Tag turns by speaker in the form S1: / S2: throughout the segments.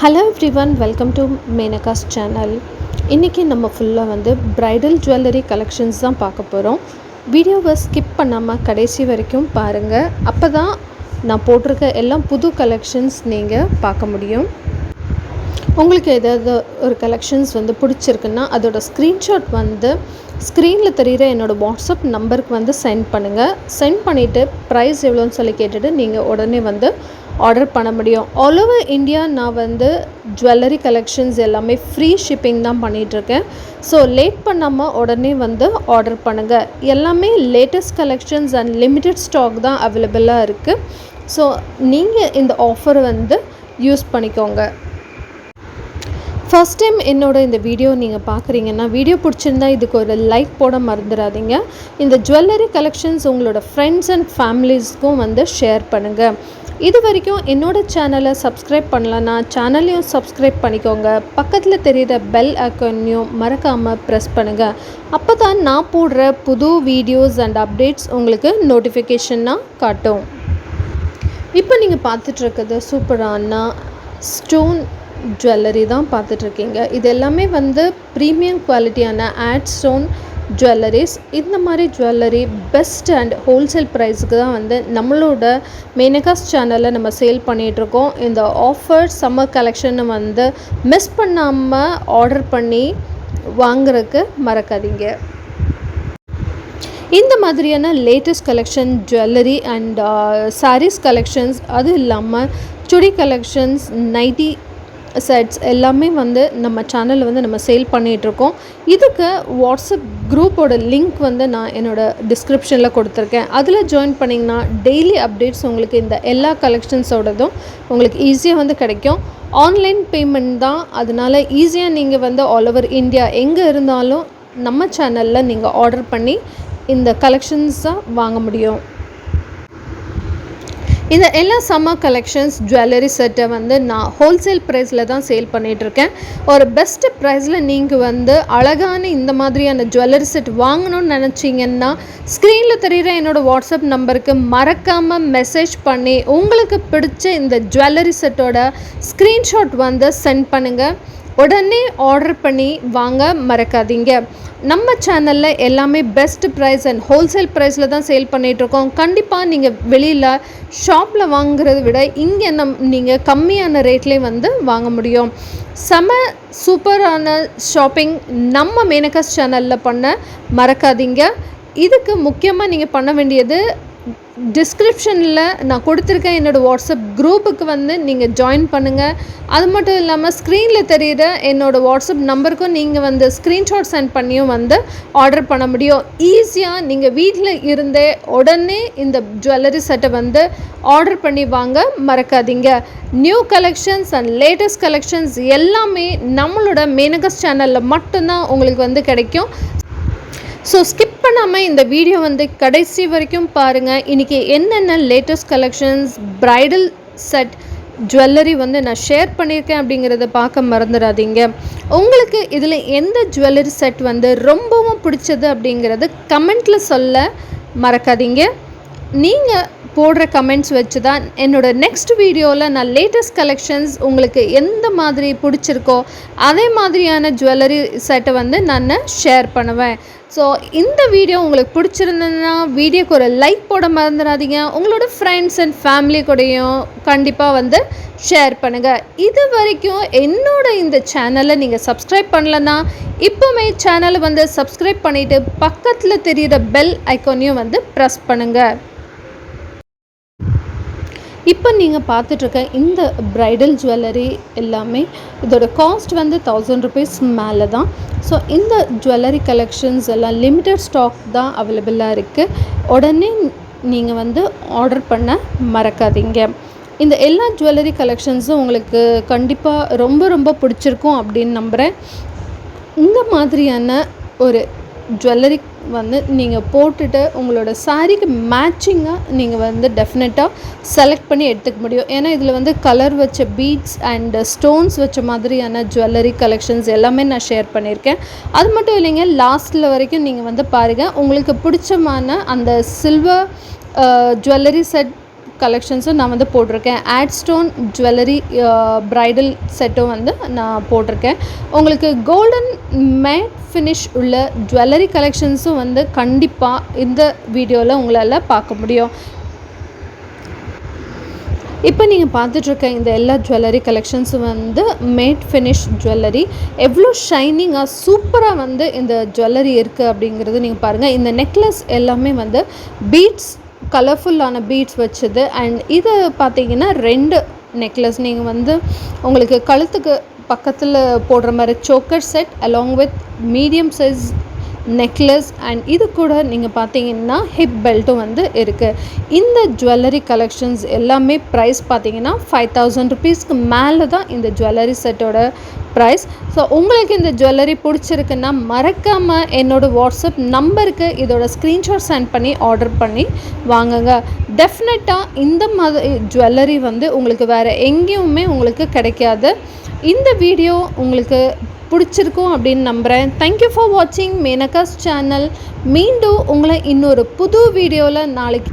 S1: Hello everyone, welcome to Menaka's channel. இன்றைக்கி நம்ம ஃபுல்லாக ப்ரைடல் ஜுவல்லரி கலெக்ஷன்ஸ் தான் பார்க்க போகிறோம். வீடியோவை ஸ்கிப் பண்ணாமல் கடைசி வரைக்கும் பாருங்கள். அப்போ தான் நான் போட்டிருக்க எல்லாம் புது கலெக்ஷன்ஸ் நீங்கள் பார்க்க முடியும். உங்களுக்கு ஏதாவது ஒரு கலெக்ஷன்ஸ் பிடிச்சிருக்குன்னா அதோட ஸ்க்ரீன்ஷாட் ஸ்க்ரீனில் தெரிகிற என்னோடய வாட்ஸ்அப் நம்பருக்கு சென்ட் பண்ணுங்கள். சென்ட் பண்ணிவிட்டு ப்ரைஸ் எவ்வளோன்னு சொல்லி கேட்டுட்டு நீங்கள் உடனே ஆர்டர் பண்ண முடியும். ஆல் ஓவர் இந்தியா நான் ஜுவல்லரி கலெக்ஷன்ஸ் எல்லாமே ஃப்ரீ ஷிப்பிங் தான் பண்ணிகிட்ருக்கேன். ஸோ லேட் பண்ணாமல் உடனே ஆர்டர் பண்ணுங்கள். எல்லாமே latest collections and limited stock தான் அவைலபிளாக இருக்குது. ஸோ நீங்கள் இந்த ஆஃபர் யூஸ் பண்ணிக்கோங்க. ஃபஸ்ட் டைம் இந்த வீடியோ நீங்கள் பார்க்குறீங்கன்னா வீடியோ பிடிச்சிருந்தா இதுக்கு ஒரு லைக் போட மறந்துடாதீங்க. இந்த ஜுவல்லரி கலெக்ஷன்ஸ் உங்களோட ஃப்ரெண்ட்ஸ் அண்ட் ஃபேமிலிஸ்க்கும் ஷேர் பண்ணுங்கள். இது வரைக்கும் என்னோடய சேனலை சப்ஸ்கிரைப் பண்ணலன்னா சேனலையும் சப்ஸ்கிரைப் பண்ணிக்கோங்க. பக்கத்தில் தெரிகிற பெல் ஐக்கானையும் மறக்காமல் ப்ரெஸ் பண்ணுங்கள். அப்போ தான் நான் போடுற புது வீடியோஸ் அண்ட் அப்டேட்ஸ் உங்களுக்கு நோட்டிஃபிகேஷனாக காட்டும். இப்போ நீங்கள் பார்த்துட்ருக்கிறது சூப்பரான ஸ்டோன் ஜுவல்லரி தான் பார்த்துட்ருக்கீங்க. இது எல்லாமே ப்ரீமியம் குவாலிட்டியான ஆட் ஸ்டோன் ஜுவல்லரிஸ். இந்த மாதிரி ஜுவல்லரி பெஸ்ட் அண்ட் ஹோல்சேல் ப்ரைஸுக்கு தான் நம்மளோட மேனகாஸ் சேனலில் நம்ம சேல் பண்ணிகிட்ருக்கோம். இந்த ஆஃபர் சம்மர் கலெக்ஷனை மிஸ் பண்ணாமல் ஆர்டர் பண்ணி வாங்குறதுக்கு மறக்காதீங்க. இந்த மாதிரியான latest collection jewellery and sarees collections, அது இல்லாமல் சுடி கலெக்ஷன்ஸ், நைட்டி செட்ஸ் எல்லாமே நம்ம சேனலில் நம்ம சேல் பண்ணிகிட்ருக்கோம். இதுக்கு வாட்ஸ்அப் குரூப்போட லிங்க் நான் என்னோடய டிஸ்கிரிப்ஷனில் கொடுத்துருக்கேன். அதில் ஜாயின் பண்ணிங்கன்னா டெய்லி அப்டேட்ஸ் உங்களுக்கு இந்த எல்லா கலெக்ஷன்ஸோடதும் உங்களுக்கு ஈஸியாக கிடைக்கும். ஆன்லைன் பேமெண்ட் தான், அதனால் ஈஸியாக நீங்கள் ஆல் ஓவர் இந்தியா எங்கே இருந்தாலும் நம்ம சேனலில் நீங்கள் ஆர்டர் பண்ணி இந்த கலெக்ஷன்ஸாக வாங்க முடியும். இந்த எல்லா சம்மர் கலெக்ஷன்ஸ் ஜுவல்லரி செட்டை நான் ஹோல்சேல் ப்ரைஸில் தான் சேல் பண்ணிகிட்ருக்கேன். ஒரு பெஸ்ட்டு ப்ரைஸில் நீங்கள் அழகான இந்த மாதிரியான ஜுவல்லரி செட் வாங்கணும்னு நினச்சிங்கன்னா ஸ்க்ரீனில் தெரிகிற என்னோடய வாட்ஸ்அப் நம்பருக்கு மறக்காமல் மெசேஜ் பண்ணி உங்களுக்கு பிடிச்ச இந்த ஜுவல்லரி செட்டோட ஸ்க்ரீன்ஷாட் சென்ட் பண்ணுங்கள். உடனே ஆர்டர் பண்ணி வாங்க மறக்காதீங்க. நம்ம சேனலில் எல்லாமே பெஸ்ட் ப்ரைஸ் அண்ட் ஹோல்சேல் ப்ரைஸில் தான் சேல் பண்ணிகிட்ருக்கோம். கண்டிப்பாக நீங்கள் வெளியில் ஷாப்பில் வாங்குறத விட இங்கே நீங்கள் கம்மியான ரேட்லேயே வாங்க முடியும். செம சூப்பரான ஷாப்பிங் நம்ம மேனகாஸ் சேனலில் பண்ண மறக்காதீங்க. இதுக்கு முக்கியமாக நீங்கள் பண்ண வேண்டியது டிஸ்கிரிப்ஷனில் நான் கொடுத்துருக்கேன் என்னோடய வாட்ஸ்அப் குரூப்புக்கு நீங்கள் ஜாயின் பண்ணுங்கள். அது மட்டும் இல்லாமல் ஸ்க்ரீனில் தெரிகிற என்னோடய வாட்ஸ்அப் நம்பருக்கும் நீங்கள் ஸ்க்ரீன்ஷாட் சென்ட் பண்ணியும் ஆர்டர் பண்ண முடியும். ஈஸியாக நீங்கள் வீட்டில் இருந்தே உடனே இந்த ஜுவல்லரி செட்டை ஆர்டர் பண்ணி வாங்க மறக்காதீங்க. New collections and latest collections எல்லாமே நம்மளோட மேனகாஸ் சேனலில் மட்டும்தான் உங்களுக்கு கிடைக்கும். ஸோ ஸ்கிப் பண்ணாமல் இந்த வீடியோ கடைசி வரைக்கும் பாருங்கள். இன்றைக்கி என்னென்ன latest collections bridal set jewellery நான் ஷேர் பண்ணியிருக்கேன் அப்படிங்கிறத பார்க்க மறந்துடாதீங்க. உங்களுக்கு இதில் எந்த ஜுவல்லரி செட் ரொம்பவும் பிடிச்சது அப்படிங்கிறது கமெண்ட்டில் சொல்ல மறக்காதீங்க. நீங்கள் போடுற கமெண்ட்ஸ் வச்சு தான் என்னோடய நெக்ஸ்ட் வீடியோவில் நான் லேட்டஸ்ட் கலெக்ஷன்ஸ் உங்களுக்கு எந்த மாதிரி பிடிச்சிருக்கோ அதே மாதிரியான ஜுவல்லரி செட்டை நான் ஷேர் பண்ணுவேன். ஸோ இந்த வீடியோ உங்களுக்கு பிடிச்சிருந்ததுன்னா வீடியோக்கு ஒரு லைக் போட மறந்துடாதீங்க. உங்களோட ஃப்ரெண்ட்ஸ் அண்ட் ஃபேமிலி கூடயும் கண்டிப்பாக ஷேர் பண்ணுங்கள். இது வரைக்கும் இந்த சேனலை நீங்கள் சப்ஸ்கிரைப் பண்ணலன்னா இப்போவே சேனலை சப்ஸ்கிரைப் பண்ணிவிட்டு பக்கத்தில் தெரிகிற பெல் ஐக்கானையும் ப்ரெஸ் பண்ணுங்கள். இப்போ நீங்கள் பார்த்துட்ருக்க இந்த ப்ரைடல் ஜுவல்லரி எல்லாமே இதோட காஸ்ட் 1000 rupees மேலே தான். ஸோ இந்த ஜுவல்லரி கலெக்ஷன்ஸ் எல்லாம் லிமிட்டட் ஸ்டாக் தான் அவைலபிளாக இருக்குது. உடனே நீங்கள் ஆர்டர் பண்ண மறக்காதீங்க. இந்த எல்லா ஜுவல்லரி கலெக்ஷன்ஸும் உங்களுக்கு கண்டிப்பாக ரொம்ப ரொம்ப பிடிச்சிருக்கும் அப்படின்னு நம்புகிறேன். இந்த மாதிரியான ஒரு ஜுவல்லரி நீங்கள் போட்டுட்டு உங்களோட சாரீக்கு மேட்சிங்காக நீங்கள் டெஃபினட்டாக செலக்ட் பண்ணி எடுத்துக்க முடியும். ஏன்னா இதில் கலர் வச்ச பீட்ஸ் அண்ட் ஸ்டோன்ஸ் வச்ச மாதிரியான ஜுவல்லரி கலெக்ஷன்ஸ் எல்லாமே நான் ஷேர் பண்ணியிருக்கேன். அது மட்டும் இல்லைங்க, லாஸ்ட்டில் வரைக்கும் நீங்கள் பாருங்கள். உங்களுக்கு பிடிச்சமான அந்த சில்வர் ஜுவல்லரி செட் கலெக்ஷன்ஸும் நான் வந்து போட்டிருக்கேன். ஆட் ஸ்டோன் ஜுவல்லரி ப்ரைடல் செட்டும் வந்து நான் போட்டிருக்கேன். உங்களுக்கு கோல்டன் மேட் ஃபினிஷ் உள்ள ஜுவல்லரி கலெக்ஷன்ஸும் வந்து கண்டிப்பாக இந்த வீடியோவில் உங்களால் பார்க்க முடியும். இப்போ நீங்கள் பார்த்துட்ருக்க இந்த எல்லா ஜுவல்லரி கலெக்ஷன்ஸும் வந்து மேட் ஃபினிஷ் ஜுவல்லரி. எவ்வளோ ஷைனிங்காக சூப்பராக வந்து இந்த ஜுவல்லரி இருக்குது அப்படிங்கிறது நீங்கள் பாருங்கள். இந்த நெக்லஸ் எல்லாமே வந்து பீட்ஸ், கலர்ஃபுல்லான பீட்ஸ் வச்சது. அண்ட் இது பார்த்தீங்கன்னா 2 நெக்லஸ் நீங்கள் வந்து உங்களுக்கு கழுத்துக்கு பக்கத்தில் போடுற மாதிரி choker set along with medium size necklace. And இது கூட நீங்கள் பார்த்தீங்கன்னா ஹிப் பெல்ட்டும் வந்து இருக்குது. இந்த ஜுவல்லரி கலெக்ஷன்ஸ் எல்லாமே ப்ரைஸ் பார்த்தீங்கன்னா 5000 ருபீஸ்க்கு மேலே தான் இந்த ஜுவல்லரி செட்டோட ப்ரைஸ். ஸோ உங்களுக்கு இந்த ஜுவல்லரி பிடிச்சிருக்குன்னா மறக்காமல் என்னோடய வாட்ஸ்அப் நம்பருக்கு இதோட ஸ்க்ரீன்ஷாட் சென்ட் பண்ணி ஆர்டர் பண்ணி வாங்குங்க. டெஃபினட்டாக இந்த மாதிரி ஜுவல்லரி வந்து உங்களுக்கு வேறு எங்கேயுமே உங்களுக்கு கிடைக்காது. இந்த வீடியோ உங்களுக்கு பிடிச்சிருக்கும் அப்படின்னு நம்புகிறேன். தேங்க்யூ ஃபார் வாட்சிங் மேனகாஸ் சேனல். மீண்டும் உங்களை இன்னொரு புது வீடியோவில் நாளைக்கு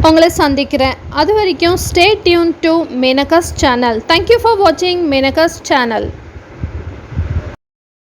S1: உங்களை சந்திக்கிறேன். அது வரைக்கும் stay tuned to Menaka's channel. Thank you for வாட்சிங் மேனகாஸ் சேனல்.